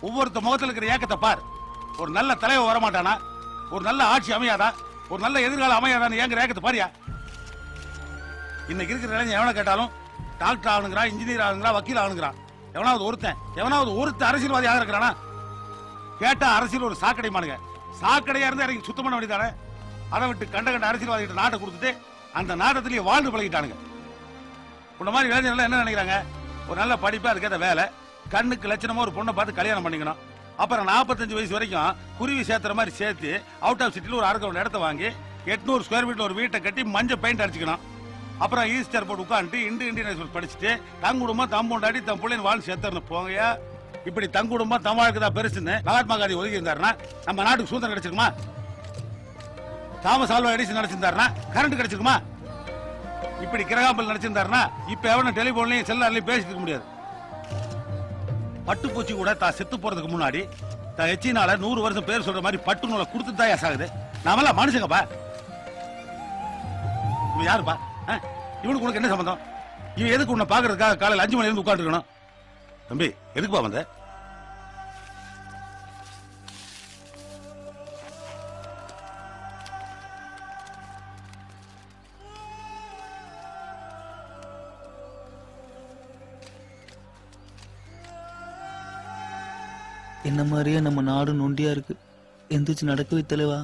ஒவ்வொருத்த முகத்துல இருக்கிற ஏக்கத்தை பார். ஒரு நல்ல தலைவர் வரமாட்டானா? ஒரு நல்ல ஆட்சி அமையாதா? ஒரு நல்ல எதிர்காலம் அமையாதான்னு ஏங்கிற ஏக்கத்தை பாரியா. இன்னைக்கு இருக்கிற இளைஞன் எவனை கேட்டாலும் டாக்டர் ஆகணுங்கிறான், இன்ஜினியர் ஆகணுங்கிறான், வக்கீல் ஆகணுங்கிறான். எவனாவது ஒருத்தன் அரசியல்வாதி ஆக இருக்கிறானா? கேட்டா அரசியல் ஒரு சாக்கடைமானுங்க. சாக்கடையா இருந்தா இறங்கி சுத்தம் பண்ண வேண்டியதானே? அதை விட்டு கண்ட அரசியல்வாதிகிட்ட நாட்டை கொடுத்துட்டு அந்த நாட்டத்திலேயே வாழ்ந்து பழகிட்டானுங்க. இந்த மாதிரி இளைஞர்கள் என்ன நினைக்கிறாங்க? ஒரு நல்ல படிப்பு, அதுக்கேற்ற வேலை, கண்ணுக்கு லட்சணமா ஒரு பொண்ணை பார்த்து கல்யாணம் பண்ணிக்கணும். அப்புறம் 45 வயசு வரைக்கும் குருவி சேர்த்துற மாதிரி சேர்த்து அவுட் ஆஃப் சிட்டில ஒரு 1/2 இடத்த வாங்கி 800 ஸ்கொயர் ஃபீட்ல ஒரு வீட்டை கட்டி மஞ்சள் பெயிண்ட் அடிச்சுக்கணும். அப்புறம் ஈஸ்டர் போட்டு உட்காந்துட்டு இந்தியன் படிச்சுட்டு தன் குடும்பம் தம்பூண்டாடி தன் பிள்ளைங்க வாழ் சேர்த்தரணும். போங்கயா. இப்படி தன் குடும்பம் தமிழுக்கு தான் பெருசுன்னு மகாத்மா காந்தி ஒதுக்கி இருந்தாருன்னா நம்ம நாட்டுக்கு சுதந்திரம் கிடைச்சிருக்குமா? தாமஸ் ஆல்வா எடிசன் நினைச்சிருந்தாருன்னா கரண்ட் கிடைச்சிருக்குமா? இப்படி கிரகாம்பல் நினைச்சிருந்தாருன்னா இப்ப எவனும் டெலிபோன்லயும் செல்லார்லயும் பேசிட்டு முடியாது. பட்டுப்பூச்சி கூட தான் செத்து போறதுக்கு முன்னாடி தான் எச்சினால 100 வருஷம் பேர் சொல்ற மாதிரி பட்டு நூலை கொடுத்து தான் சாகுது. நாமெல்லாம் மனுஷங்கப்பா. இவன் யாருப்பா? இவனுக்கு உனக்கு என்ன சம்பந்தம்? இவன் எதுக்கு உன்னை பாக்குறதுக்காக காலையில் 5 மணி இருந்து உட்காந்து இருக்கணும்? தம்பி, எதுக்குப்பா வந்த? என்ன மாதிரியே நம்ம நாடு நொண்டியா இருக்கு. எந்திரிச்சு நடக்கவே தலைவா.